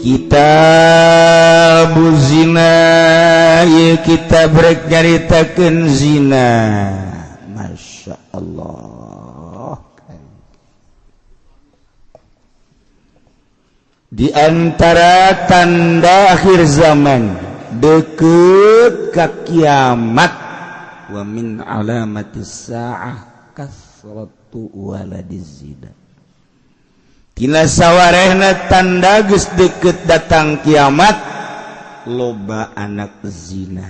kita buzina kita brek nyaritakeun zina. Masya Allah. Di antara tanda akhir zaman deket ka kiamat, wa min alamatis saah kasratu waladiz zina. Tina sawarehna tanda geus deket datang kiamat, loba anak zina.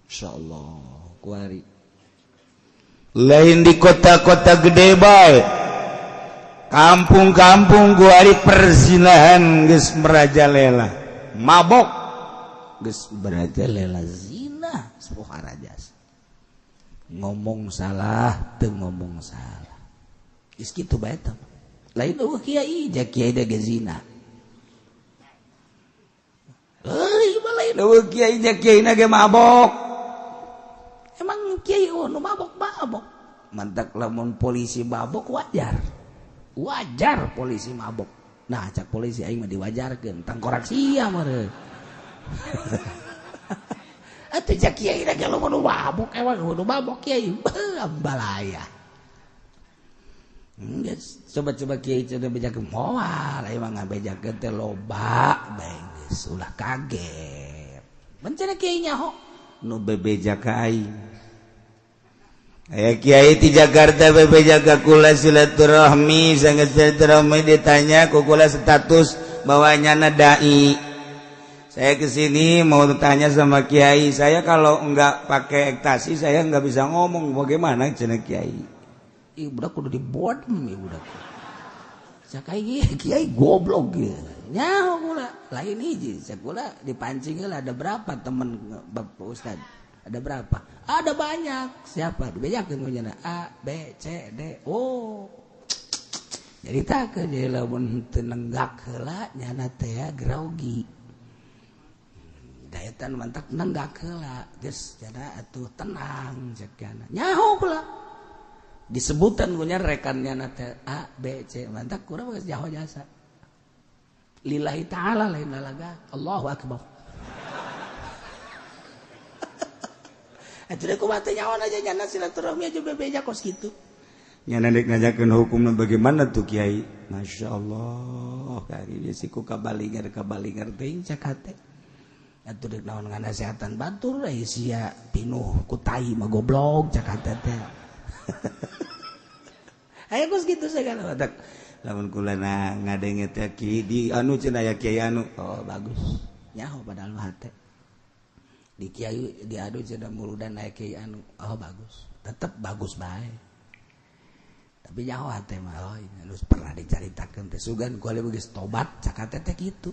Insyaallah kuari. Lain di kota-kota gede bae. Kampung-kampung kuari perzinahan geus merajalela. Mabok geus merajalela zina subhanallah. Ngomong salah teu ngomong salah. Geus kitu bae tah. Lain eueuh kiai, jak kiai da zina. Lain eueuh kiai, jak kiai na ge mabok. Emang kiai nu mabok. Mantak lamun polisi mabok wajar. Wajar polisi mabok. Nah, cak polisi aing mah diwajarkeun, tang korak sia meureun. Atuh jak kiai na ge lamun mabok, emang nu mabok kiai balaya. Coba kiai cenah bejakeun moal, emang ngabejakeun teh loba bae geus ulah kaget. Mencana kiai nyaho nu bebejak ka aing. Aya kiai ti Jakarta bebejak ka kula silaturahmi, sangat silaturahmi ditanya ku kula status bawahnya dai. Saya kesini mau tanya sama kiai, saya kalau enggak pakai ekstasi saya enggak bisa ngomong, bagaimana cenah kiai? Budak kudu di bodem ya budak. Sakai kiai goblok gitu. Nyaho kula lain hiji, sakula dipancing lah ada berapa teman Bapak Ustad? Ada berapa? Ada banyak. Siapa? Dibejakeun nya A, B, C, D. Oh. Jadi tak ke jadi lamun teu nenggak heula nyana teh grogi. Daetan mantak nenggak heula, geus cenah atuh tenang cek kana. Nyaho kula. Disebutan punya rekannya nate A, B, C, mantak kurang geus jauh jasa. Lillahi ta'ala lain lalaga. Allahu akbar. Atuh kumaha teh nyawan aja nyana silaturahmi aja bebeja kos kitu. Nyana dek ngajakeun hukumna bagaimana tuh kiai? Masyaallah. Kari dia siku kabalingar teuing cak hate. Atuh dek naon nganasehatan batur sia pinuh ku tai mah goblok cak hate teh. Ayo kos gitu segala watak. Lamun kula ngadenge teh ki di anu cenah aya kiai anu. Oh bagus. Nyaho padahal mah teh. Di kiai di adu cenah muludan aya kiai anu. Oh bagus. Tetep bagus bae. Tapi nyaho teh mah oh ini pernah dicaritakeun teh sugan kula geus tobat cak teh kitu.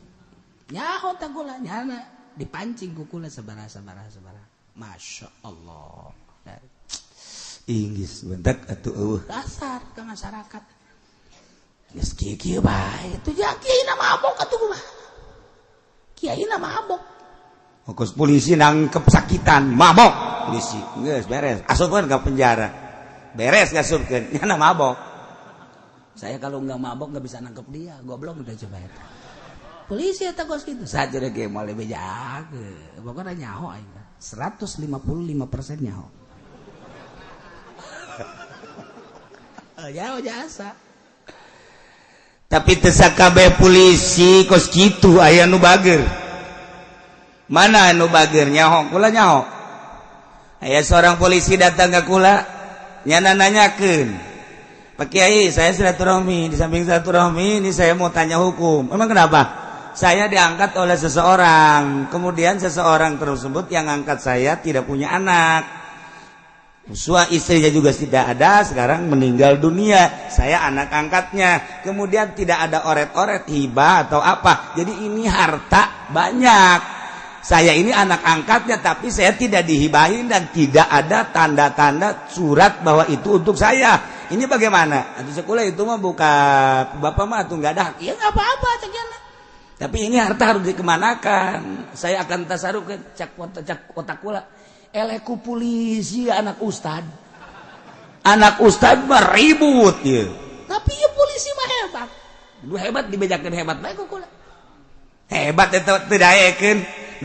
Nyaho teh kula nyana dipancing ku kula sabaraha. Masya Allah. Inggris bentak atuh eueuh dasar ka masyarakat. Geus kieu bae itu ja kiai na mabok atuh kumaha? Kiai na mabok. Kos polisi nangkep sakitan mabok. Polisi geus beres, asupkeun ka penjara. Beres ngasupkeun nya na mabok. Saya kalau enggak mabok enggak bisa nangkep dia, goblok udah coba eta. Polisi eta kos kitu. Sajeuna ge moal bejakeun. Pokona nyaho aing. 155% nyaho. Jauh jasa. Tapi tesakabe polisi kos kitu aya nu bager. Mana anu bager nyaho? Kula nyaho. Aya seorang polisi datang ke kula, nyana nanyakeun. Pak Kiai, saya silaturahmi, di samping silaturahmi ini saya mau tanya hukum. Emang kenapa? Saya diangkat oleh seseorang, kemudian seseorang tersebut yang angkat saya tidak punya anak. Istrinya juga tidak ada, sekarang meninggal dunia. Saya anak angkatnya. Kemudian tidak ada oret-oret hibah atau apa. Jadi ini harta banyak. Saya ini anak angkatnya, tapi saya tidak dihibahin dan tidak ada tanda-tanda surat bahwa itu untuk saya. Ini bagaimana? Di sekolah itu mah buka bapak mah tuh nggak ada hak. Ya nggak apa-apa, caknya. Tapi ini harta harus dikemanakan. Saya akan tasaruf ke cak kotak kula. Eleku polisi anak ustad mah ribut ya. Tapi ya polisi mah hebat. Lu hebat dibejakeun hebat bae ku kula. hebat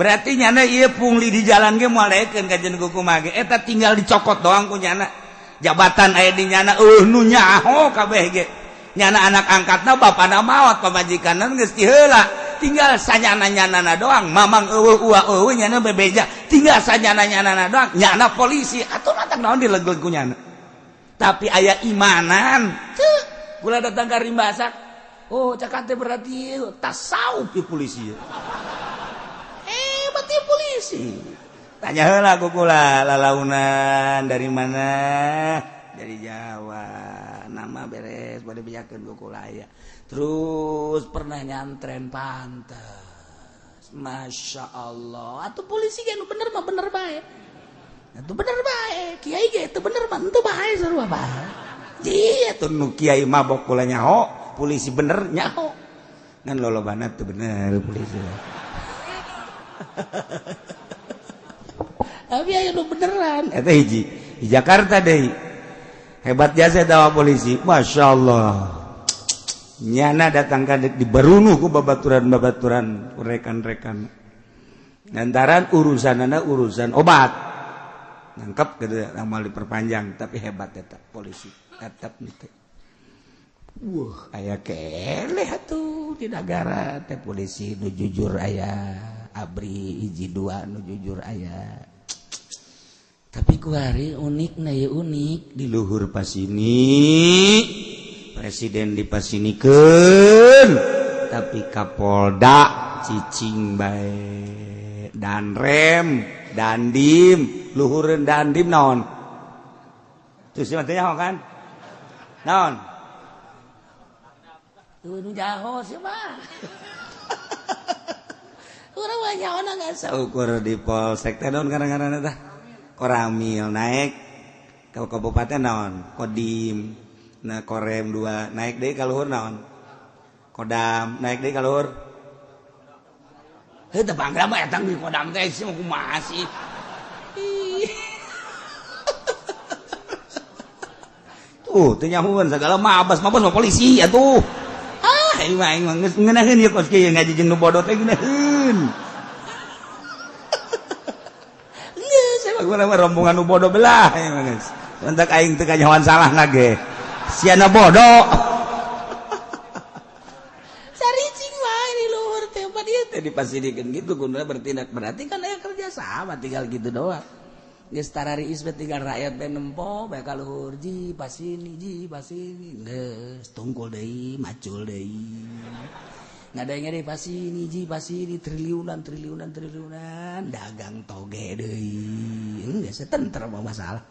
berarti nyana pungli di jalan ge moalkeun ka jeung kumaha ge eta tinggal dicokot doang ku nyana jabatan aya di nyana nu nyaho kabeh ge nyana anak angkatna bapana maot pamajikanna geus ti heula tinggal sanyana-nyanana doang mamang eueuh nyana bebeja tinggal sanyana-nyanana doang nyana polisi atuh matak naon dilegleg ku nyana tapi aya imanan teu kula datang ka rimbasak oh cakate berarti tasawuf di polisi berarti polisi tanya heula ku kula lalaunan dari mana dari Jawa nama beres bade bejakeun ku kula aya terus pernah nyantren pantes Masya Allah atuh polisi ge nu bener mah bener bae atuh bener bae kiai ge teu bener mah teu bae sarua bae ji atuh nu kiai mabok kula nyaho polisi bener nyaho ngan lolobana teu bener polisi tapi aya nu beneran eta hiji di Jakarta deui hebat jasa dawa polisi Masya Allah nyana datang ka di barunu ku babaturan-babaturan rekan-rekan lantaran urusanana urusan obat nangkep gitu amal diperpanjang tapi hebat eta polisi tetap gitu wah aya keleh atuh di negara teh polisi nu jujur aya abri hiji dua nu jujur aya tapi kuari unik na ya unik di luhur pasini presiden dipasinikeun tapi Kapolda cicing bae Danrem Dandim luhureun Dandim naon tuh si mah kan naon tuh nu jaho sih mah urang mah nyaona geus saukur di polsek teh naon ngaranna tah Koramil naik ke kabupaten naon Kodim nah Korem 2 naik deui ka luhur naon Kodam naik deui ka luhur teu bangga mah eta di Kodam teh sih kumaha sih tuh teu nyahoeun sagala mabas mah polisi atuh aing mah geus ngeunaheun ieu kos kieu ngaji jeung nu bodoh teh ngeunaheun gua rombongan nu bodoh belah geus entek aing teu kanyahoan salah ngage siana bodoh saricing wae di luhur teh pa dieu teh dipasidikeun gitu kudu bertindak berarti kan aya kerja sama tinggal gitu doang geus tarariis we tinggal rakyat teh nempo bae ka luhur ji pasini geus tungkul deui macul deui ngadenge deui pasini ji pasini triliunan dagang toge deui geus tentrem masalah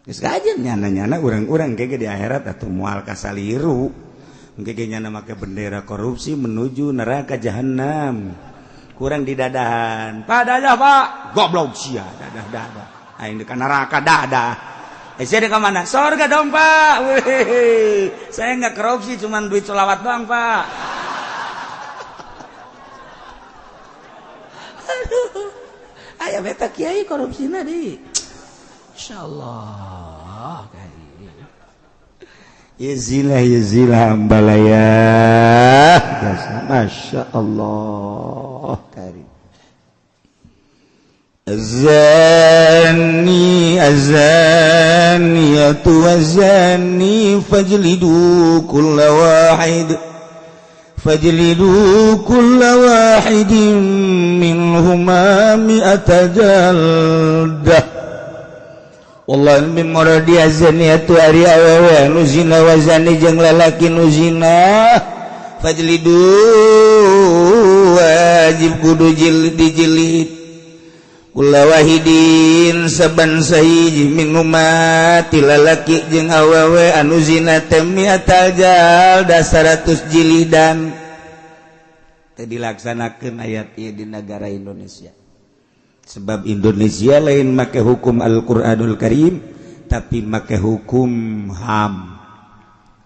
geus kajen nyana urang-urang kege di akhirat atuh moal kasaliru kege nyana make bendera korupsi menuju neraka jahanam kurang di dadahan padahal Pak goblok sia dadah aing di neraka dadah saya ke mana surga dong Pak weh saya enggak korupsi cuman duit selawat doang Pak aya beta kiai korupsina di insyaallah kali yazilah ambalaya Masya Allah kali azaniyatu wazani fajlidu kulla wahid فاجلدوا كل واحد منهما 100 جلدة والله min muradi azaniyatu ari awewe nu zina wa zani jeung lalaki nu zina fajlidu wajib kudu dijilid kula wahidin saban sahiji minhuma ti lalaki jeung awewe anu zina teh 100 jalda 100 jilidan teh dilaksanakeun ayat ieu di negara Indonesia sebab Indonesia lain make hukum Al-Qur'anul Karim tapi make hukum HAM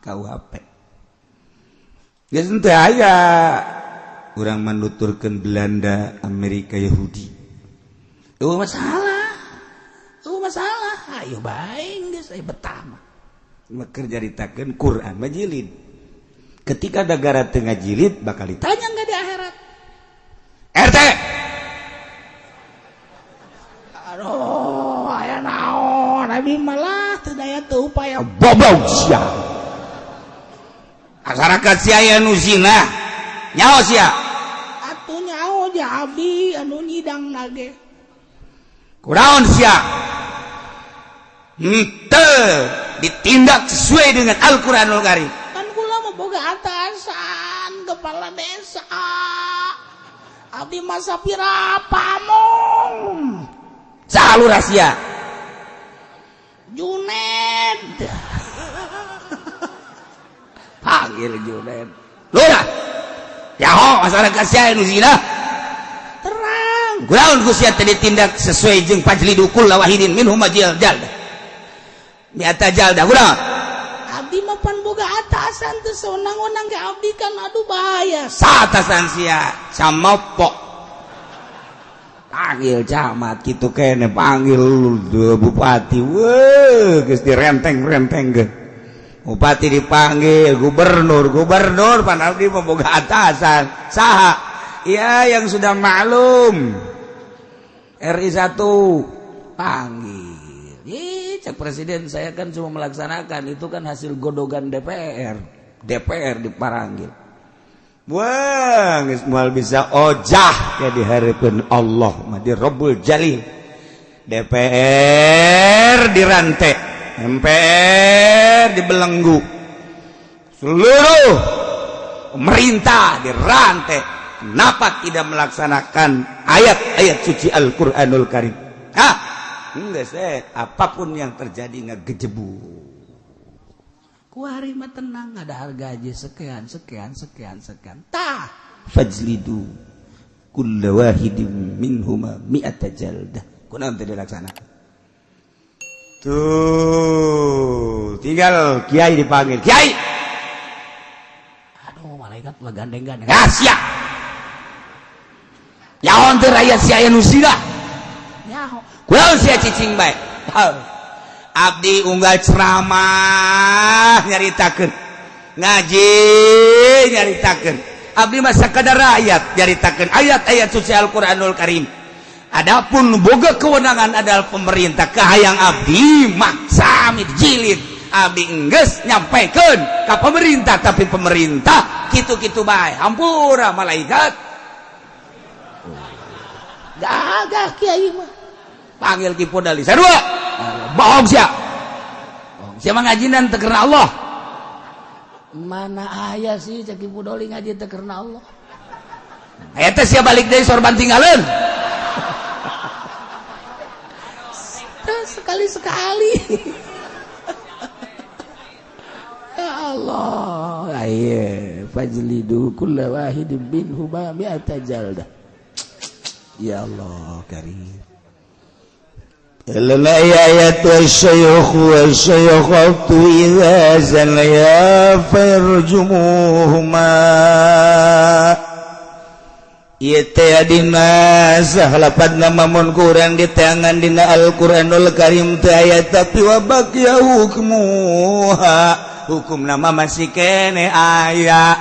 KUHP geus teu aya urang manuturkeun Belanda Amerika Yahudi masalah ayo baik geus aya betah mah kerja ditakeun Quran majilid ketika negara teu ngajilid bakal ditanya enggak di akhirat RT. Aduh, aya naon abi malah teu daya teu upaya boblok sia. Masyarakat sia aya nu zina. Nyaho sia? atuh nyaho ja abdi anu nyidang nage. Kunaon sia? Henteu ditindak sesuai dengan Al-Qur'anul Karim. Kan kula mah boga atasan kepala desa. Abdi mah sapira pamong. Saha lurah sia? Juned. Panggil Juned. Lurah. Yaho masyarakat sia anu zina. Terang. Kunaon ku sia teh ditindak sesuai jeung fajlidukul lawahidin minhum jalda. Miata jalda kunaon? Abdi mah pan boga atasan teu sewenang-wenang ge abdi kan aduh bahaya. Saatasan sia camopok. Panggil camat kitu kene panggil bupati. Weuh geus direnteng-renteng ge. Bupati dipanggil, gubernur pan abdi mah boga atasan. Saha? Ya yang sudah maklum. RI 1 panggil. Cek presiden saya kan cuma melaksanakan itu kan hasil godogan DPR dipanggil. Wah, geus moal bisa ojah ya dihareupeun Allah mah di Rabbul Jalil. DPR dirantai, MPR dibelenggu. Seluruh pemerintah dirantai. Kenapa tidak melaksanakan ayat-ayat suci Al-Qur'anul Karim? Enggak apapun yang terjadi ngegejebu. Kuari mah tenang, ada harga aja sekian. Tah Fajlidu kulla wahidin minhuma mi'ata jaldah. Kunaon teh dilaksana? Tuh, tinggal kiai dipanggil. Kiai. Aduh, malaikat mah gandeng-gandeng. Sia. Yaon teh raya sia anu sila. Nyaho. Kunaon sia cicing bae? Abdi unggal ceramah nyaritakeun. Ngaji nyaritakeun. Abdi mah sakadar ayat nyaritakeun ayat-ayat suci Al-Qur'anul Karim. Adapun boga kewenangan adalah pemerintah kahayang abdi maksa dijilid. Abdi enggeus nyampaikeun ka pemerintah tapi pemerintah kitu-kitu bae. Hampura malaikat. Gagah kiai mah. Panggil Ki Podali sarua. Bohong sia. Sia mah ngajinan teu karena Allah. Mana aya sih cek Ki Podali ngaji teu karena Allah. Aya teh sia balik deui sorban tinggalin. Sekali-sekali. Ya Allah. Aye, fajlidu kulla wahidin minhuma mi'ata jaldah. Ya Allah karim. الآيات والشيخ والشيخة إذا زنيا فارجموهما ieu teh dina sahlapat namun kurang di tangan dina Al-Qur'anul Karim teh aya tapi wa baqiya hukmuha hukum nama masih kene aya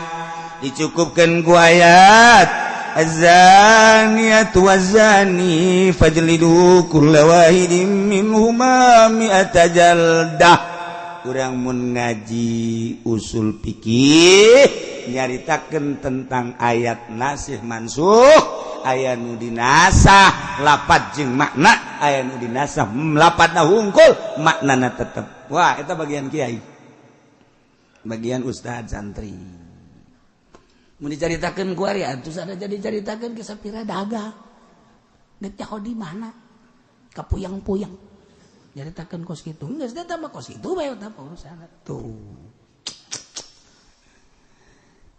dicukupkeun ku ayat az-zaniyatu waz-zani fajlidu kulla wahidin minhuma mi'ata jaldah. Urang mun ngaji usul fikih nyaritakeun tentang ayat nasih mansuh, aya nu dinasah lapat jeung makna, aya nu dinasah lapatna hungkul maknana tetep. Wah, eta bagian kiai. Bagian ustaz santri. Mun dicaritakeun ku ari atuh sada jadi caritakeun ke sapira dagang. Nek nyaho di mana? Kapuyang-puyang. Caritakeun kos kitu. Geus teh tambah kos kitu bae tah urusan tuh.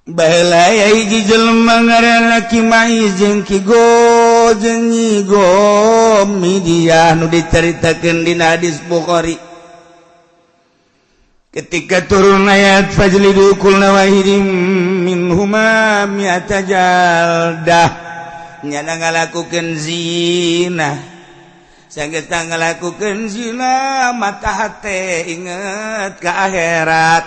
Baheula aya hiji jelema ngaranna Ki Maiz jeung Ki Go jeung Nyi Go Midiah nu dicaritakeun dina hadis Bukhari. Ketika turun ayat fajlidu kulla wahidin minhuma mi'ata jaldah nyana ngalakukeun zina sanggeus ngalakukeun zina mata hate inget ka akhirat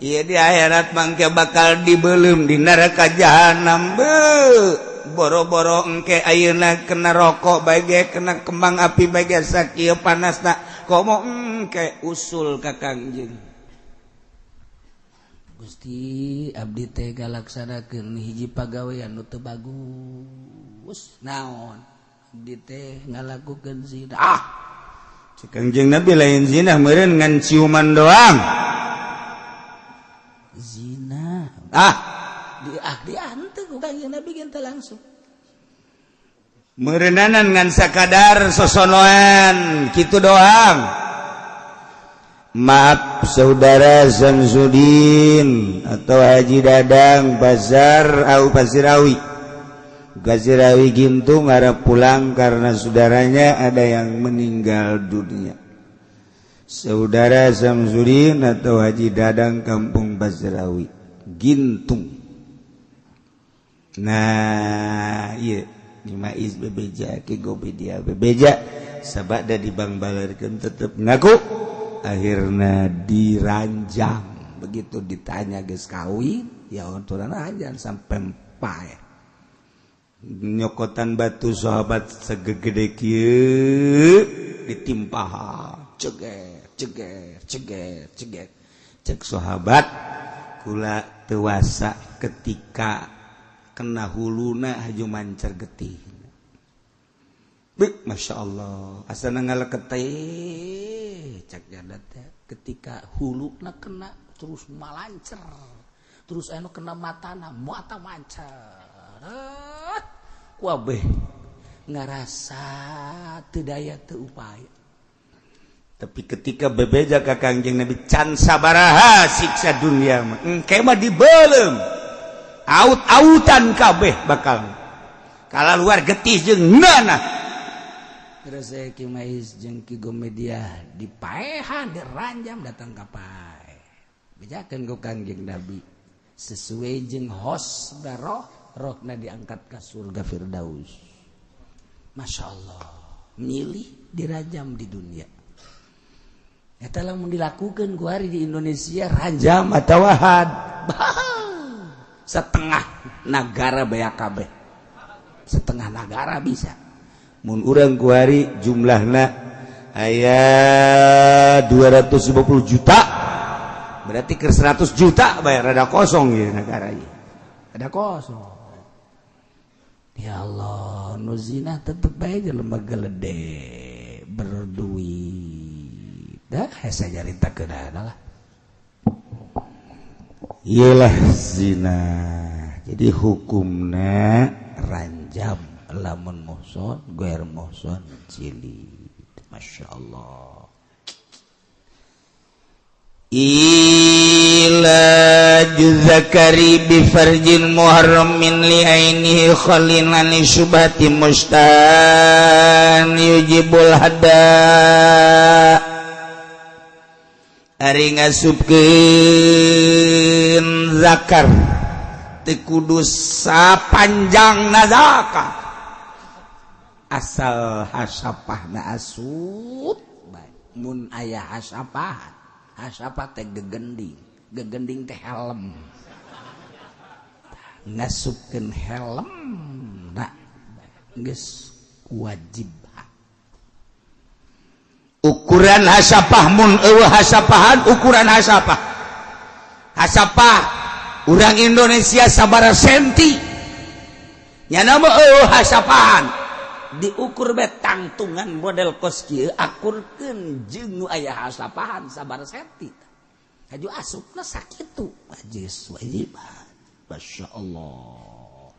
Iya di akhirat mangke bakal dibelum di neraka jahanam boro-boro engke ayeuna kena rokok bage kena kembang api bage sakieu panasna komo engke usul ka Kangjeng Gusti abdi teh galaksanakeun hiji pagawean nu teu bagus naon abdi teh ngalakukeun zina cek Kangjeng Nabi lain zina meureun ngan ciuman doang zina dianteu ku Kangjeng Nabi gente langsung meureunanan ngan sakadar sosonoan kitu doang. Maaf saudara Samsudin atau Haji Dadang Pasar au Pasirawi Gintung harap pulang karena saudaranya ada yang meninggal dunia. Saudara Samsudin atau Haji Dadang Kampung Pasirawi Gintung. Nah iya di mais bebeja ke gobedia bebeja sabada di bang balerkeun tetep ngaku akhirnya diranjang begitu ditanya geus kawin ya ontoran ranjang sampai empai nyokotan batu sahabat segede kieu ditimpa ceger cek sahabat kula tewasa ketika kena huluna haju mancer getih Masya Allah asana ngaleket cak jadat ketika huluna kena terus malancer terus anu kena matana mata mancer kuabeh ngarasa teu daya teu upaya tapi ketika bebeja ka Kangjeng Nabi can sabaraha siksa dunia engke mah dibeuleum aut-autan kabeh bakal kala luar getih jeung nana Rasa Ki Mais jeung Ki Gomedia dipaehan diranjam datang ka pae. Bejakeun ku Kangjeng Nabi sesuai jeung hos rohna diangkat ka surga Firdaus. Masya Allah milih dirajam di dunia. Eta lamun dilakukeun ku hari di Indonesia rajam atawa had. Setengah negara baya kabeh. Setengah negara bisa. Mun urang ku hari jumlahna aya 250 juta berarti ke 100 juta bayar rada kosong ya negara ieu ada kosong ya Allah nu zina tetep bae jelema gelede berduit dah hese jaritakeun lah iyalah zina jadi hukumna ranjam lamun muhson goer muhson cilik Masya Allah ila juzakari bifarjin muharramin li ainihi khalinani syubhati mustan yujibul hada ari ngasupkeun zakar teu kudu sapanjang zakar asal hasapahna asup mun aya hasapah teh gegending teh helm ngasupkeun helm nah geus wajib ukuran hasapah mun eueuh hasapahan ukuran hasapah urang Indonesia sabaraha senti nya nama eueuh hasapahan diukur be tangtungan model kos kieu akurkeun jeung nu aya hasapahan sabaraha senti haju asupna sakitu wajis wajiban masyaallah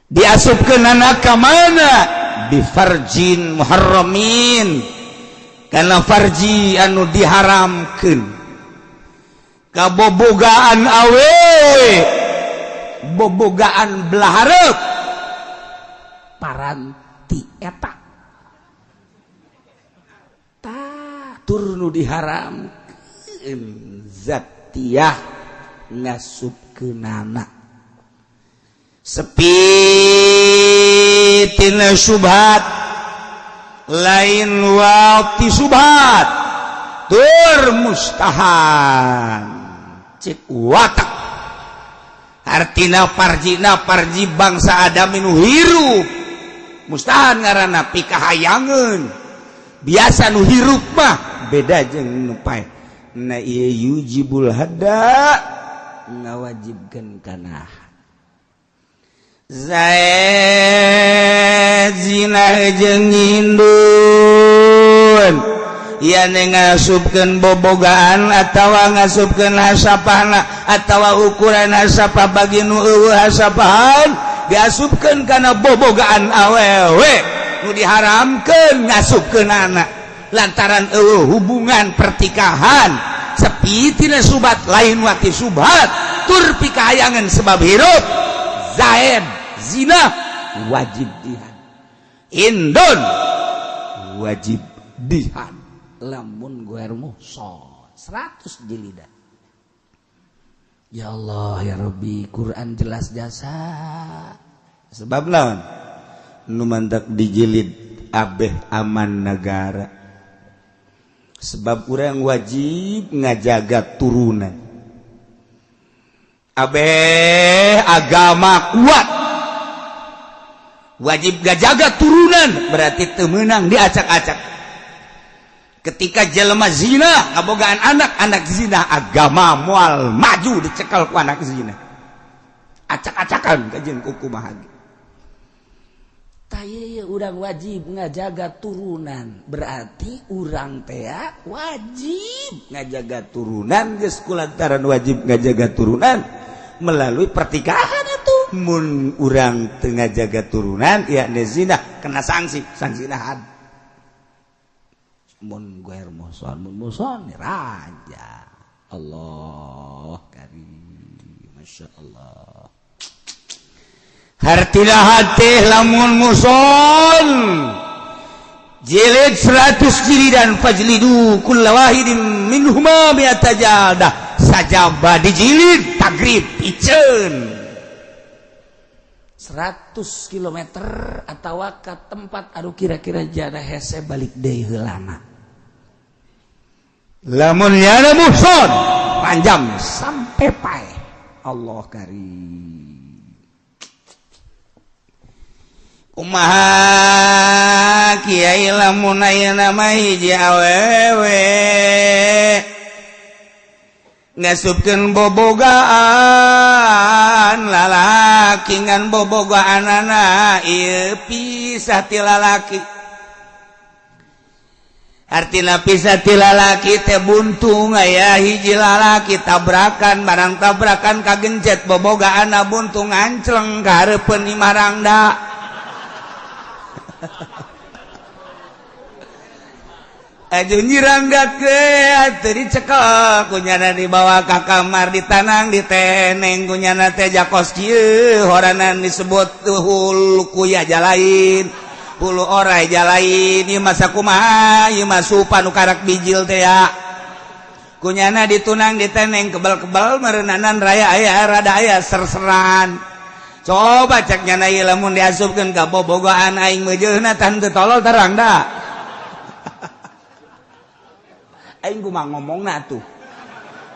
diasupkeun anak ka mana bi farjin muharramin kana farji anu diharamkeun kabobogaan awewe bobogaan belah hareup paranti eta tur nu diharamkeun zatiyah ngasupkeunana sepitina syubhat lain wati subhat tur mustahan cik watak artina parji bangsa Adam nu hirup mustahan ngaranna pikahayangeun biasa nu hirup mah beda jeung nu pae na ieu yujibul hada ngawajibkeun kana zaid zina jeung indun ieu ngasupkeun bobogaan atawa ngasupkeun hasapahna atawa ukuran hasapah bagi nu eueuh hasapahan diasupkeun kana bobogaan awewe nu diharamkeun ngasupkeun anak lantaran eueuh hubungan pertikahan sapitina subat lain wati subhat tur pikahayangan sebab hirup zaid zina wajib dihan indun wajib dihan lamun guer muhson 100 jilidan. Ya Allah ya Rabbi, Quran jelas jasa. Sebab naon? Nu mantak dijilid abeh aman negara. Sebab urang wajib ngajaga turunan. Abeh agama kuat. Wajib ngajaga turunan, berarti teu meunang diacak-acak. Ketika jelema zina ngabogaan anak zina agama moal maju dicekal ku anak zina acak-acakan kajian kukumaha taya urang wajib ngajaga turunan berarti urang teh wajib ngajaga turunan geus kulantaran wajib ngajaga turunan melalui pertikahan atuh mun urang teu ngajaga turunan yakni zina kena sanksi had mun guer muson raja Allah karim masya Allah hartina hati lamun muson jilid 100 jilidan fajlidu kulla wahidin minhuma mi'ata jaldah sajaba dijilid tagrib piceun 100 km atawa ka tempat anu kira-kira jana hese balik deui heulana lamun nyana muhson panjang sampai pae Allah karim kumaha kiai lamun ayeuna mah hiji awewe ngasupkeun bobogaan lalaki ngan bobogaanana ieu pisah ti lalaki artina pisah ti lalaki teh buntung aya hiji lalaki tabrakan barang tabrakan kagencet bobogaanna buntung ancleng ka hareupeun imah rangda aju nyirangga ke atuh dicekel kunyana dibawa ka kamar ditanang diteneng kunyana teh jakos kieu horanan disebut hulu kuya jalain hulu orai jalain ieu mah sakumaha ieu mah supan nu karak bijil teh ya kunyana ditunang diteneng kebal-kebal meureunanan raya aya rada aya serseran coba cek nyana ieu lamun diasupkeun ka bobogohan aing meujeunna tan teu tolol terang da aing kumaha ngomongna atuh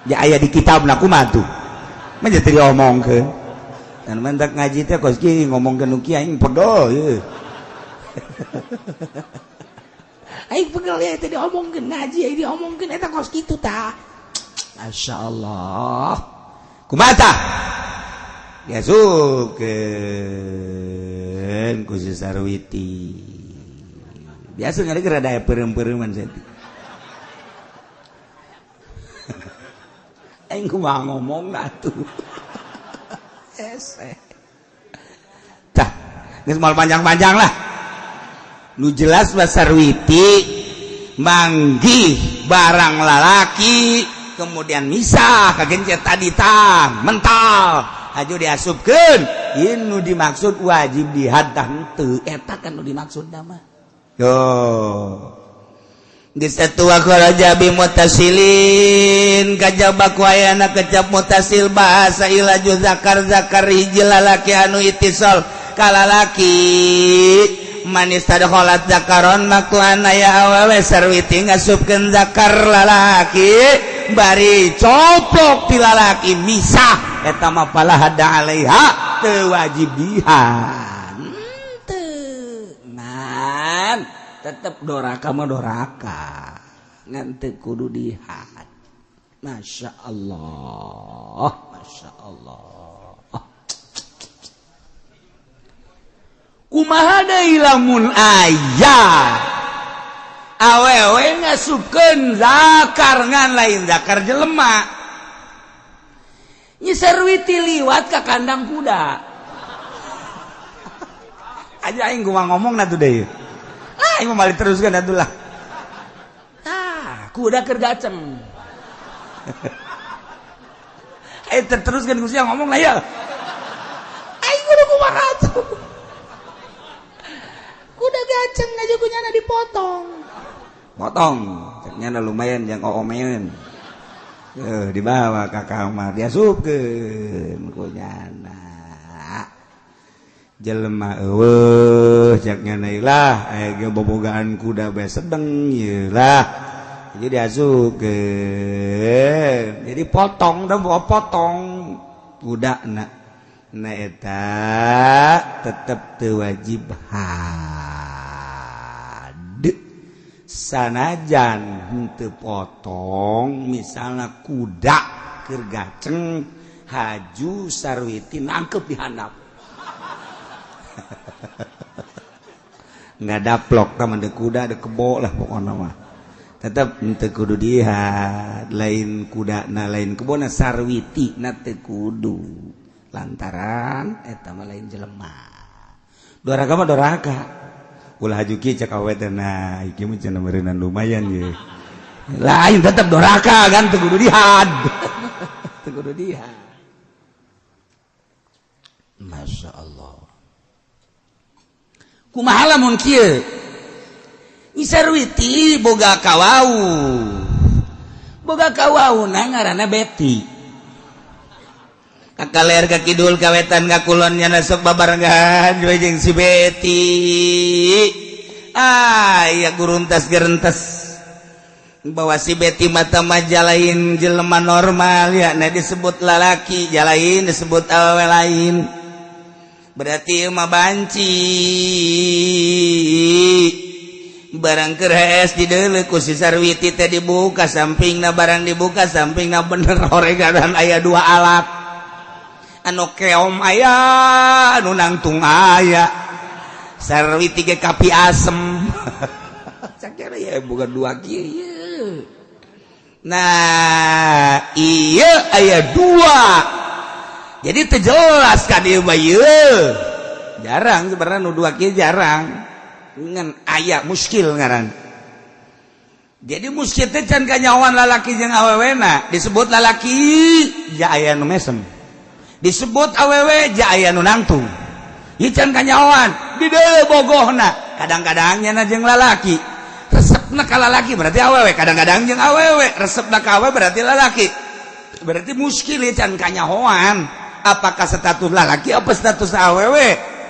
ya aya di kitabna kumaha tuh mah teu diomongkeun dan mentak ngaji teh kos kieu ngomongkeun nu kieu aing pegel ye aing pegel ya teh diomongkeun ngaji aing diomongkeun eta kos kitu tah masyaallah kumaha tah diasupkeun ku si Sarwiti biasa ngari rada aya peureum-peureuman seti aing kumaha ngomongna atuh ese tah geus moal panjang-panjang lah nu jelas Sarwiti manggih barang lalaki kemudian misah kagencet tadi tang mental aju diasupkeun ieu nu dimaksud wajib dihaddah henteu eta kan nu dimaksud mah yo di satu akhraja bi mutasilin kajaba ku ayana kecap mutasil bahasa ilaju zakar hiji lalaki anu itisal kalalaki manis tadkhalat zakaron makuan aya awewe sarwiti ngasupkeun zakar lalaki bari coplok ti lalaki misah eta mah fala hada alaiha teu wajib dihan teu ngan tetep doraka mah doraka ngan teu kudu dihan. Masya Allah Masya Allah kumaha deui lamun aya awewe ngasupkeun zakar ngan lain zakar jelema nyi sarwiti liwat ka kandang kuda aja aing kumaha ngomongna tuh deui aing mah balik teruskeun atuh lah kuda keur gaceng aing teruskeun ku sia ngomong lah ya aing kudu kumaha atuh kuda gaceng aja kunyana dipotong ceknya lumayan yang oomeun dibawa ke kamar diasupkeun kunyana jelema eueuh ceknya lah aya bobogaan kuda bae sedeng ieu lah jadi diasupkeun jadi potong kudana na eta tetep teu wajib sanajan henteu potong misalnya kuda keur gaceng haju sarwiti nangkep di handap ngadaplok tah mah kuda de kebo lah pokona mah tetep henteu kudu dihat lain kudana lain kebona sarwiti na teu kudu lantaran eta mah lain jelema doraka mah doraka ulah hajuki cek awetna iki mah cenah meureunnan lumayan ye lain tetep doraka kan teu kudu dihad teu kudu dihad. Masya Allah kumaha lamun kieu nyi sarwiti boga kawauna ngaranna Beti kakaler ka kidul kawetan ka kulon nya sok babarengan jeung si Beti aya guruntas gerentes bahwa si Beti mata mah jalain jelema normal ya na disebut lalaki jalain disebut awewe lain berarti mah banci barang keres di deuleu ku si sarwiti teh dibuka sampingna barang dibuka sampingna bener horeganan aya dua alat anu keom aya anu nangtung aya sarwiti ge kapi asem sakira ya bukan dua kieu nah ieu aya dua jadi teu jelas ka dieu mah ieu jarang sebenarnya nu dua kieu jarang ngan aya muskil ngaran jadi muskil teh can kanyawan lalaki jeung awewena disebut lalaki ja aya nu mesem disebut awewe ja aya nu nangtung ieu can kanyawan di deuleu bogohna kadang-kadang nya jeung lalaki resepna ka lalaki berarti awewe kadang-kadang jeung awewe resepna ka awewe berarti lalaki berarti muskil ieu can kanyahoan apakah status lalaki apa status awewe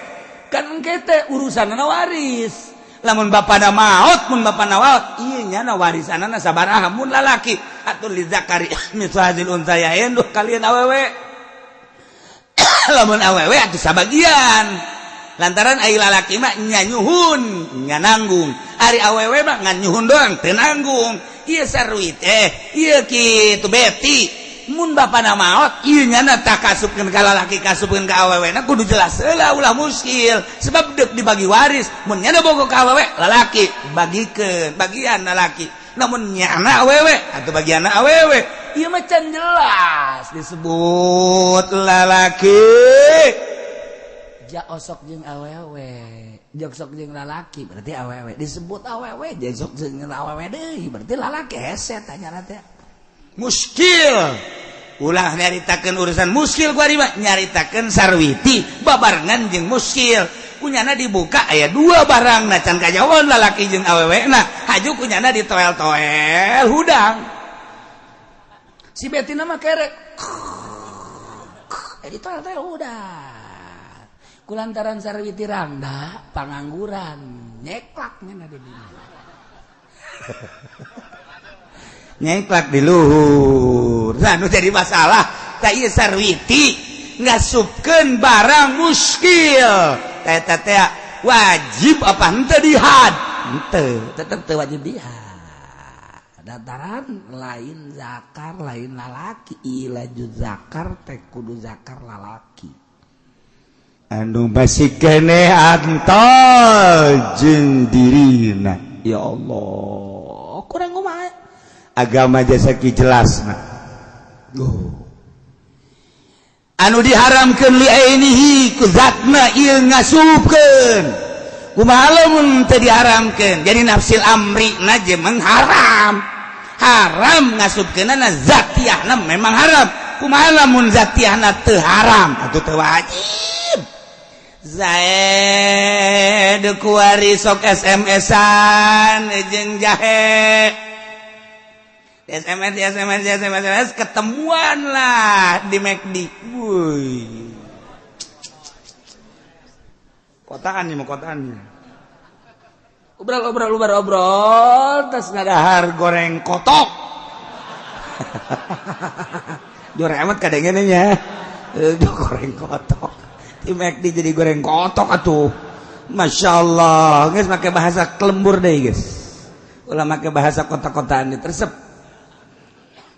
kan engke urusanna waris lamun bapana maot mun bapana maot ieu nya warisanana sabaraha mun lalaki atul li zakari mithlu hadzal unsayain duh kalian awewe lamun awewe atuh sabagian lantaran ai lalaki mah nya nyuhun nya nanggung ari awewe mah ngan nyuhun doang teu nanggung ieu sarwit ieu kitu Beti mun bapana maot ieu nya tak kasupkeun ka lalaki kasupkeun ka awewena kudu jelas heula ulah muskil sebab deuk dibagi waris mun nya bogo ka awewe lalaki bagikeun bagian lalaki namun nya awewe atuh bagian awewe ieu mah can jelas disebut lalaki ja osok jeung awewe jok jeung lalaki berarti awewe disebut awewe jok jeung awewe deui berarti lalaki hese tanya teh muskil ulah nyaritakeun urusan muskil ku ari mah nyaritakeun sarwiti babarengan jeung muskil kunyana dibuka aya dua barangna can kajawan lalaki jeung awewena haju kunyana ditoel-toel hudang si Betina mah kerek ditoel-toel hudang kulantaran Sarwiti randa pangangguran nyeklak ngeuna di dieu. Nyeklak di luhur. Nah, nu jadi masalah tah ieu Sarwiti ngasupkeun barang muskil. Eta teh wajib apa henteu dihad? Henteu, tetep teu wajib dihad. Dataran lain zakar lain lalaki, ilaju zakar teh kudu zakar lalaki. Anu masih kene antol jeung dirina. Ya Allah, Kurang kumaha? agama jasa ki jelasna. Anu diharamkeun li ainihi ku zatna ieu ngasupkeun. Kumaha lamun teu diharamkeun? Jadi nafsil amrina je mengharam. Haram ngasupkeunana zatiyahna memang haram. Kumaha lamun zatiyahna teu haram? Atuh teu wajib. Zaid kuari sok SMS-an jeung jahe. SMS ketemuan lah di McD. Wuih. Kotaan nih mau kotaan nih. Obrol terus ngadahar goreng kotok. Jore amat kadang-kadang nya. Goreng kotok. Di McD jadi goreng kotok atuh. Masya Allah. Guys pakai bahasa kelembur deh guys. Ulah pakai bahasa kota-kotaan ini tersep.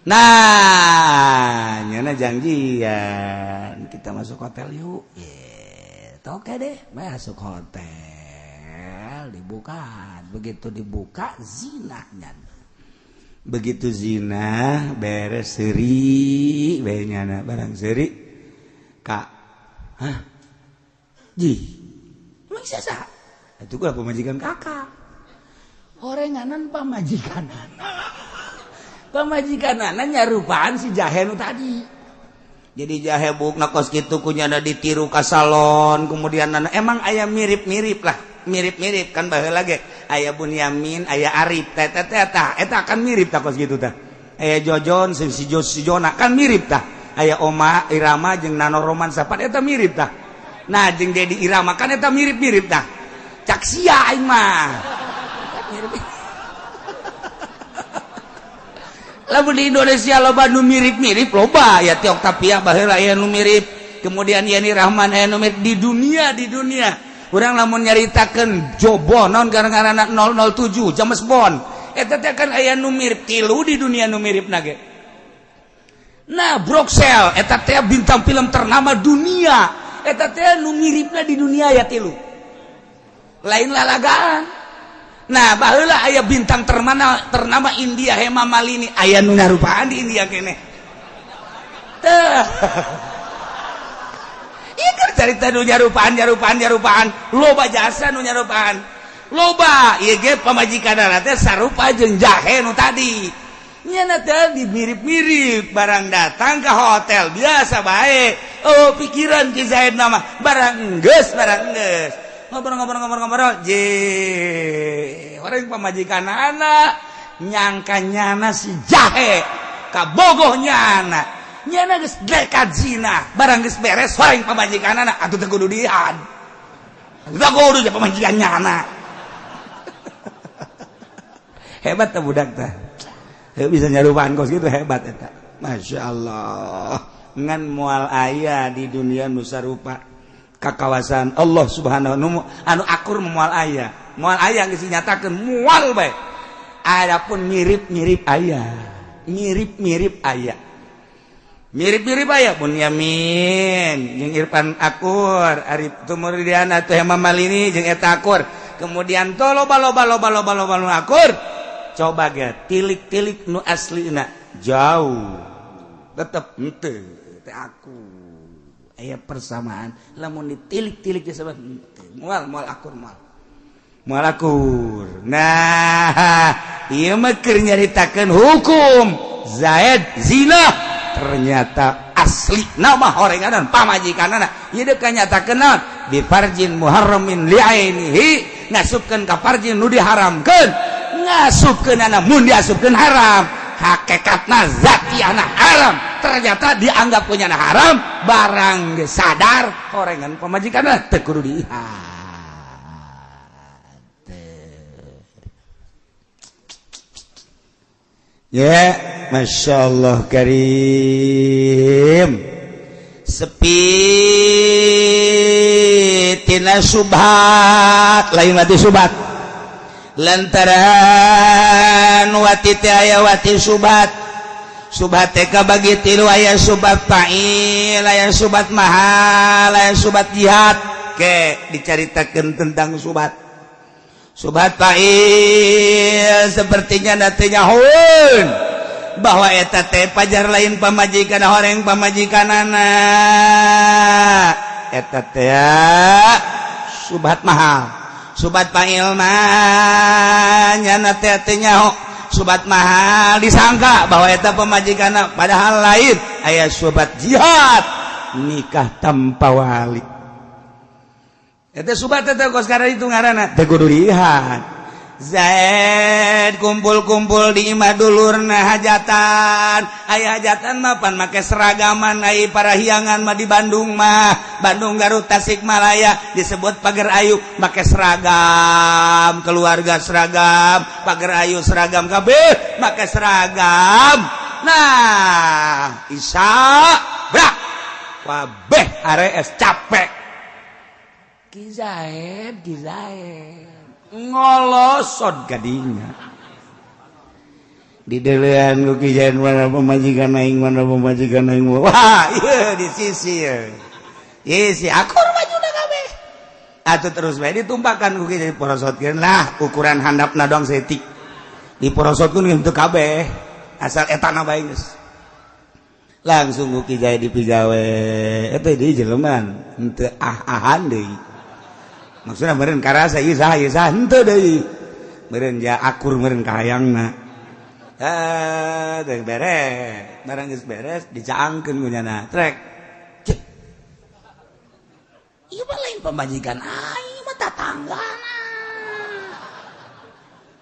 Nah, nyana janjian kita masuk hotel yuk. Oke deh, masuk hotel dibuka. Begitu dibuka zinahnya. Begitu zina beres seri, benyana barang seri. Kak, hah? Ji, emang sasa? Itu gua pemajikan kakak. Horenganan pamajikanan. Pamajikanana nyarupaan si jahe nu tadi. Jadi jahe bukna kos kitu kunyana ditiru ka salon, kemudian emang aya mirip-mirip lah, mirip-mirip kan baheula ge. Aya Bunyamin, aya Arif, teh eta akan mirip tah kos kitu tah. Aya Jojon si Jona kan mirip tah. Aya Oma Irama jeung Nano Romansa pan eta mirip tah. Nah, jeung Dedi Irama kan eta mirip-mirip tah. Cak sia aing mah. Mirip. Lamun di Indonesia loba nu mirip-mirip loba ya Ti Oktavia baheula aya nu mirip, kemudian Yani Rahman aya nu mirip di dunia. Urang lamun nyaritakeun Jobo naon gara-garana 007 James Bond eta teh kan aya nu mirip tilu di dunia nu miripna ge. Nah, Bruxelles eta teh bintang film ternama dunia, eta teh nu miripna di dunia ya tilu. Lain lalagaan. Nah, baheula aya bintang ternama India Hema Malini, aya nu ngarupaan di India kene. Teh. Ieu keur carita nu nyarupaan, loba jasa nu nyarupaan. Loba, ieu ge pamajikanana teh sarupa jeung jahe nu tadi. Nya teh dimirip-mirip, barang datang ke hotel biasa bae. Oh, pikiran ki Zaid nama barang geus. Ngobrol je orang pamajikan anak nyangkanya si jahe kabogoh nyana geus dekat zina barang geus beres orang pamajikan anak atuh teu kudu dihan udah kudu ya pamajikan nyana. Hebat teh budak teh bisa nyarupaan kos gitu hebat eta. Masya Allah ngan moal aya di dunia nu sarupa kakawasan Allah subhanahu anu akur moal aya geus nyatakeun moal bae. Adapun mirip-mirip aya Bunyamin jeung Irfan Akur, Arif Tumuridiana teh Hema Malini jeung eta akur. Kemudian to loba akur. Coba ge tilik-tilik nu aslina jauh. Tetep henteu teh akur. Aya persamaan lamun ditilik-tilik disebut moal akur. Nah, ieu mah keur nyaritakeun hukum Zaid zina ternyata asli nama horenganan pamajikanana ieu deuk nyatakeun naon bi farjin muharramin li ainihi ngasupkeun ka farjin nu diharamkeun ngasupkeunana mun diasupkeun haram hakikatna zatiyana haram ternyata dianggap punya haram barang sadar horengan pamajikan teu kudu diihat. Ya, Masya Allah karim. Sepi tina subhat lain wati subhat lantaran wati teh aya wati subhat teh kabagi tilu aya subhat fa'il aya subhat mahal aya subhat jihad ke dicaritakeun tentang subhat fa'il sepertinya nantinya nyahoeun bahwa eta teh pajar lain pamajikan horeng pamajikanana eta teh subhat mahal subhat fa'il mah nyana teh nyaho subhat mahal disangka bahwa eta pamajikanna padahal lain aya subhat jihad nikah tanpa wali eta subhat teh kos karena itu ngaranna teh kudu lihat Zaid kumpul-kumpul di imah dulurna hajatan aya hajatan mah pan make seragaman ai para hiangan mah di Bandung Garut Tasikmalaya disebut pagar ayu make seragam keluarga seragam pagar ayu seragam kabeh make seragam nah isya brak kabeh arees capek Ki Zaid ngolosot gadinya di delean ku Ki Zaid mana pemajikan aing wah iya di sisi ya isi akur majuna kabeh atuh terus bae ditumpakan ku Ki Zaid porosotkeun lah ukuran handapna doang setik diporosotkeun teu kabeh asal etana bae geus langsung ku Ki Zaid dipigawe eta di jeleuman henteu ah-ahan deui maksudnya meureun karasa ieu saha henteu deui meureun ja akur meureun ka hayangna teh beres barang geus beres dicaangkeun ku nyana trek ieu mah lain pamajikan aing mah tatanggana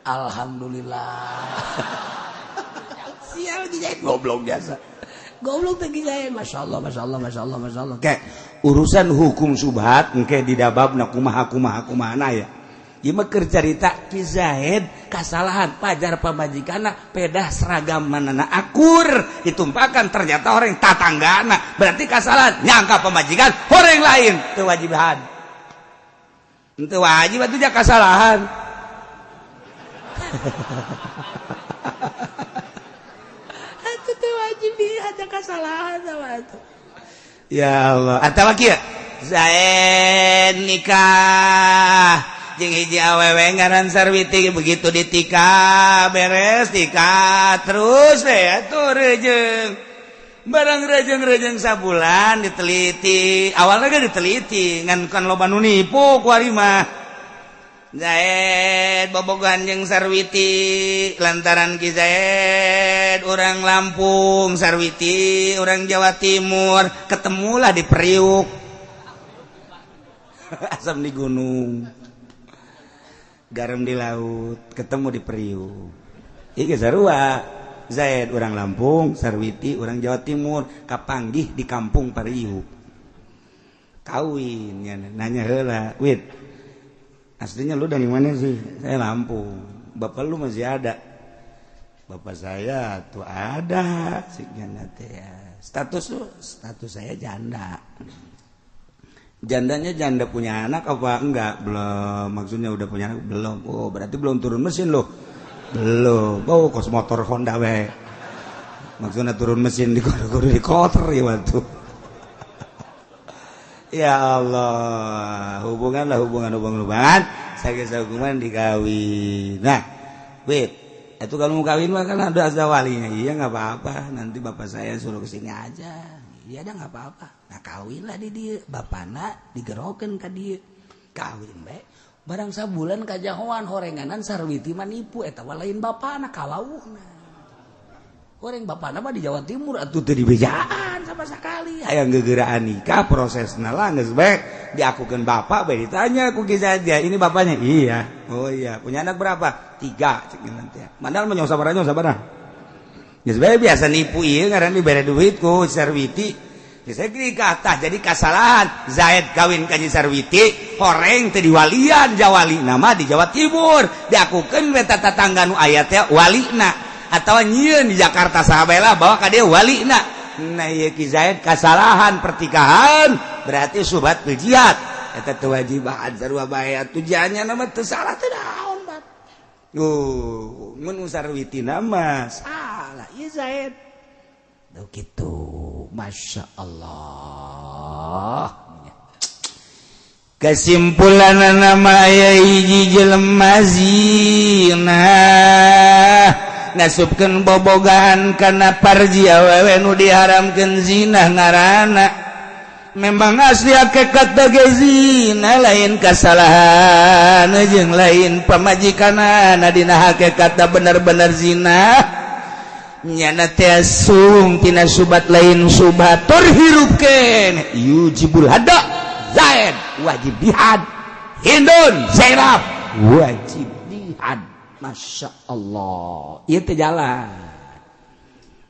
alhamdulillah sial dijahit goblok biasa goblok teh Zaid masyaallah ke urusan hukum subhat engke didababna kumaha ya ieu mah keur carita Ki Zaid kasalahan pajar pamajikanna pedah seragam manana akur ditumpakan ternyata orang tatanggana berarti kasalahan nyangka pamajikan orang lain teu wajiban teu wajib atuh ja kasalahan wajib ada kesalahan sama itu. Ya Allah, atawa kieu Zaid nikah jeung hiji awewe ngaran Sarwiti begitu ditikah beres nikah terus we atuh rejeung. Barang rejeung sabulan diteliti, awalnya ge diteliti ngan kan loba nu nipu ku ari mah. Zaid bobogan jeung Sarwiti lantaran Ki Zaid orang Lampung Sarwiti orang Jawa Timur ketemulah di Priuk asam di gunung garam di laut ketemu di Priuk ieu sarua Zaid orang Lampung Sarwiti orang Jawa Timur kapanggih di kampung Priuk kawin nanya heula wit aslinya lu dari mana sih? Saya Lampung. Bapak lu masih ada? Bapak saya tuh ada. Status saya janda. Jandanya janda punya anak apa enggak? Belum. Maksudnya udah punya anak belum. Oh berarti belum turun mesin loh. Belum. Oh kos motor Honda we. Maksudnya turun mesin di kotor ya waktu. Ya Allah, hubungan sakit hubungan dikawin. Nah, wait, itu kalau mau kawin mah kan ada azza walinya. Iya nggak apa-apa, nanti bapak saya suruh kesini aja. Iya dah nggak apa-apa. Nah kawinlah di dia, bapakna digerokeun ka dia. Kawin bae. Barang sabulan kajahoan horenganan Sarwiti manipu eta lain bapakna kalauhna. Orang bapakna mah di Jawa Timur atuh teu dibejaan sama sekali. Hayang gegeuraan nikah prosesna lah geus bae diakukeun bapak bae ditanya ku Ki Zaid, ini bapaknya. Iya. Oh iya, punya anak berapa? 3 cek nanti. Mandal mah nyong sabaraha? biasa nipu ngaran diberi duitku Sarwiti. Saya kira kata jadi kesalahan Zaid kawin ka Sarwiti horeng teh di walian Jawali nama di Jawa Timur diakukeun we tetangga nu aya teh walina atawa nyieun di Jakarta sahabela bawa ka dia walina. Nah ieu Ki Zaid kesalahan pertikahan berarti subat jihad eta teu wajiban sarua bae tujuannya nama teu salah teh naon bat. Mun Sarwiti nama salah ieu Zaid. Tuh gitu, Masya Allah. Kesimpulan nama aya hiji jelema zina nasubkeun bobogahan kana parji awewe nu diharamkeun zina ngaranna memang asli hakikat ge zina lain kasalahan jeung lain pamajikanana dina hakikat bener-bener zina. Nyana teh asung tina subat lain subatur hirupkeun yujibul hada Zaid wajib jihad Hindun Zainab wajib jihad. Masya Allah ieu teh jalan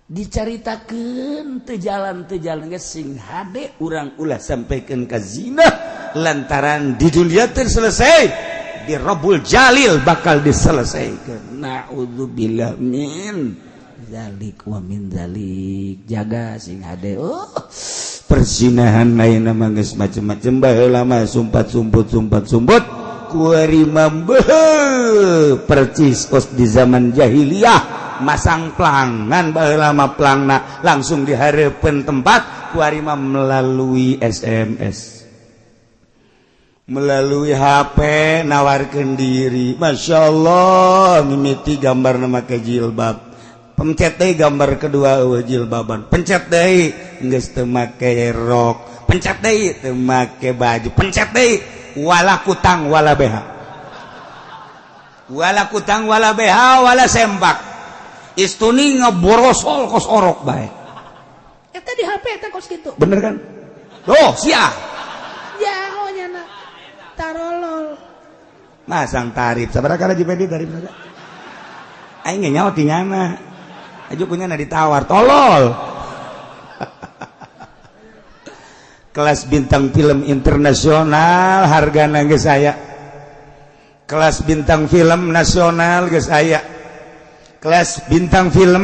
dicaritakeun teu jalan geus sing hade urang ulah sampaikeun ka zina lantaran di dunia teh selesai di Rabbul Jalil bakal diselesaikeun. Naudzubillah min zalik wa min zalik. Jaga sing hade persinahan lain nama geus macem-macem baheula mah sumpat-sumput kuari mambeuh percis kos di zaman jahiliyah masang pelangan baheula mah pelangna langsung dihareupeun tempat kuari mah melalui SMS melalui HP nawarkeun diri. Masya Allah mimiti gambar nama ke jilbab pencet deui gambar kedua jilbaban pencet deui geus teu make rok pencet deui teu make baju pencet deui wala kutang wala beha wala sempak istuni ngeborosol kos orok bae eta di HP eta kos kitu bener kan sia jauh nyana tarolol masang tarif sabaraha kali jipedi tarif naga aing ge nyaho tingana aja punya ditawar tolol. Kelas bintang film internasional hargana geus aya. Kelas bintang film nasional geus aya. Kelas bintang film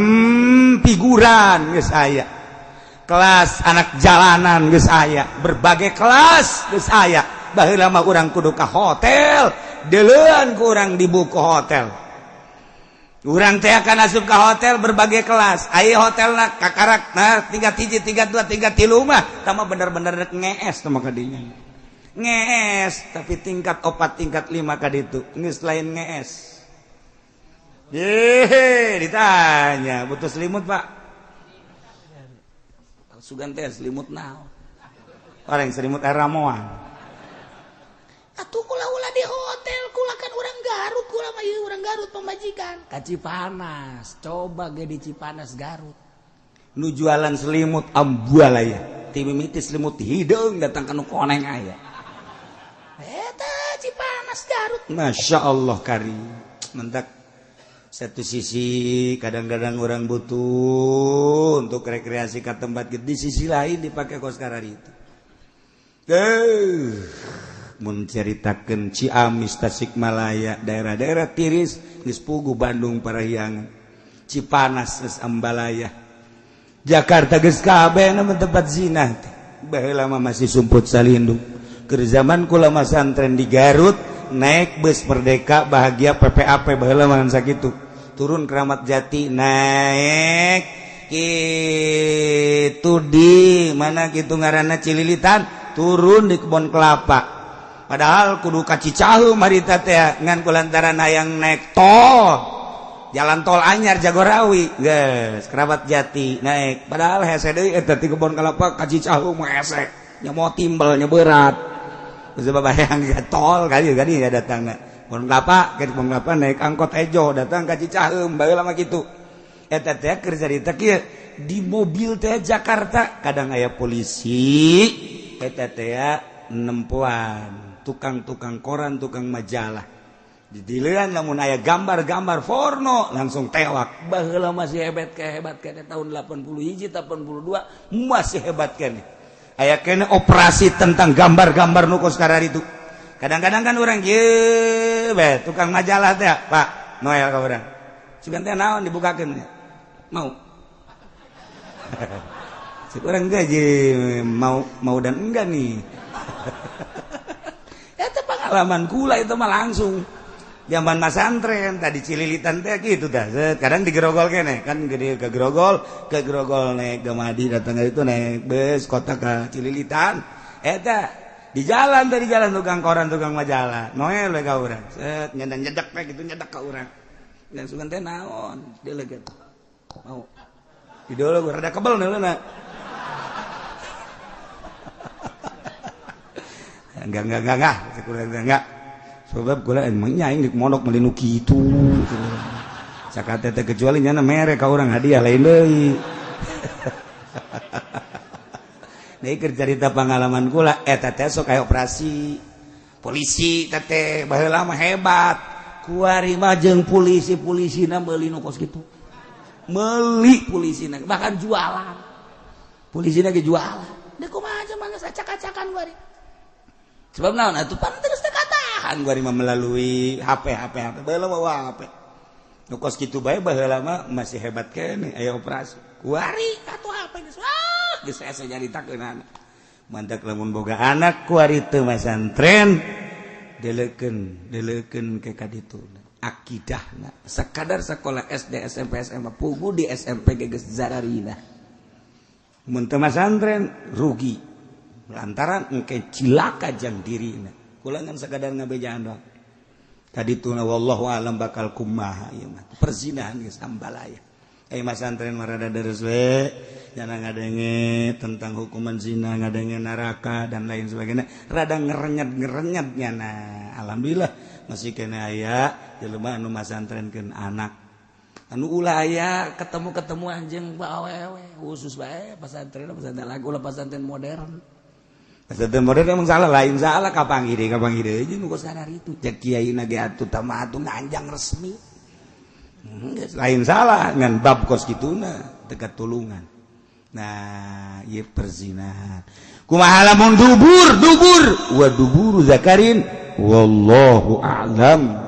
figuran geus aya. Kelas anak jalanan geus aya. Berbagai kelas geus aya. Baheula mah urang kudu ka hotel, deuleuan ku urang di buku hotel. Urang teh akan asup ke hotel berbagai kelas. Aya hotelna kakarak nah tingkat 1, tingkat 2, tingkat 3 mah tama bener-bener ngees tama ka dinya. Ngees tapi tingkat 4, tingkat 5 ka ditu geus lain ngees. Ditanya butuh selimut Pak. Sugan teh selimut naon? Orang selimut air ramuan. Atuh kula di hotel kula kan urang Garut kula mah ieu urang Garut pamajikan ka Cipanas coba ge di Cipanas Garut nu jualan selimut ambual aya ti mimiti selimut hideung datang ka nu koneng aya eta Cipanas Garut. Masya Allah kari mentak satu sisi kadang-kadang orang butuh untuk rekreasi ke tempat gitu, di sisi lain dipakai kos karari itu menceritakan Ciamis, Tasikmalaya, daerah-daerah tiris, geus pugu Bandung Parahyangan, Cipanas geus Ambalaya, Jakarta geus kabeh nama tempat zina. Baheula mah masih sumput salindung. Keur zaman kula masantren di Garut, naik bus Merdeka Bahagia PPAP baheula mah sakitu. Turun Keramat Jati, naik kitu di mana kitu ngaranna Cililitan, turun di Kebon Kelapa. Padahal kudu ka Cicaheum harita teh ngan kulantaran hayang naik tol. Jalan tol anyar Jagorawi, geus Keramat Jati naik. Padahal hese deui eta ti Kebon Kelapa ka Cicaheum hese. Nya mau timbal nya berat. Geus babayang ka tol kali ya datangna. Kebon Kelapa, ke Kebon Kelapa naik angkot ejo datang ka Cicaheum baheula mah kitu. Eta teh keur carita kieu di mobil teh Jakarta kadang aya polisi, eta teh nempuan tukang-tukang koran, tukang majalah. dilihat namun aya gambar-gambar porno langsung tewak baheula masih hebat tahun 81 82 masih hebat kene aya kene operasi tentang gambar-gambar nu kos karar itu kadang-kadang kan orang ye tukang majalah teh Pak Noel ka urang sugan teh naon dibukakeun mau cek urang gaji mau dan enggak nih eta pengalaman kula itu mah langsung zaman masantren tadi Cililitan teh gitu dah kadang digerogol kene kan gede ke gerogol naik ke Madi datang itu naik bus kota ke Cililitan eta di jalan tukang koran tukang majalah Noel we ka urang set nyedak teh gitu nyedak ka urang dan sugan teh naon delegat mau idolo rada kebel neuleuna enggak sebab gula emang nyaing di mondok melinu kitu sakate teh kecuali nyana mere ka urang hadiah lain deui deui keur carita pengalaman kula eta teh sok aya operasi polisi teh baheula mah hebat kuari mah jeung polisi-polisina meuli nu kos kitu meuli polisina bahkan jualan polisina ge jualan deuk kumaha aja mangga acak-acakan kuari sebab naon atuh pan terus teh katahan gua mah melalui HP baheula bawa HP nu kos kitu bae baheula mah masih hebat kene aya operasi kuari atuh HP geus asa nyaritakeunana mantak lamun boga anak kuari teu masantren deleukeun ke kaditu akidahna sakadar sakola SD SMP SMA pugu di SMP geus zararina mun teu masantren rugi lantaran engke cilaka jang dirina kula ngan sakadar ngabejaan doang kadituna wallahu alam bakal kumaha ieu mah perzinahan geus ambalaya masantren marada deres we jangan ngadenge tentang hukuman zina ngadenge neraka dan lain sebagainya rada ngerenyet nyana alhamdulillah masih kena aya jelema anu masantrenkeun anak anu ulah aya ketemu anjeun awewe khusus bae pesantren lagu ulah pesantren modern pesantren modern emang salah lain salah kapangide jeung nu sadar itu cek kiaina ge atuh tamatu nganjang resmi lain salah ngan bab kos kituna dekat tulungan nah ieu perzinahan kumaha lamun dubur wa duburu zakarin wallahu a'lam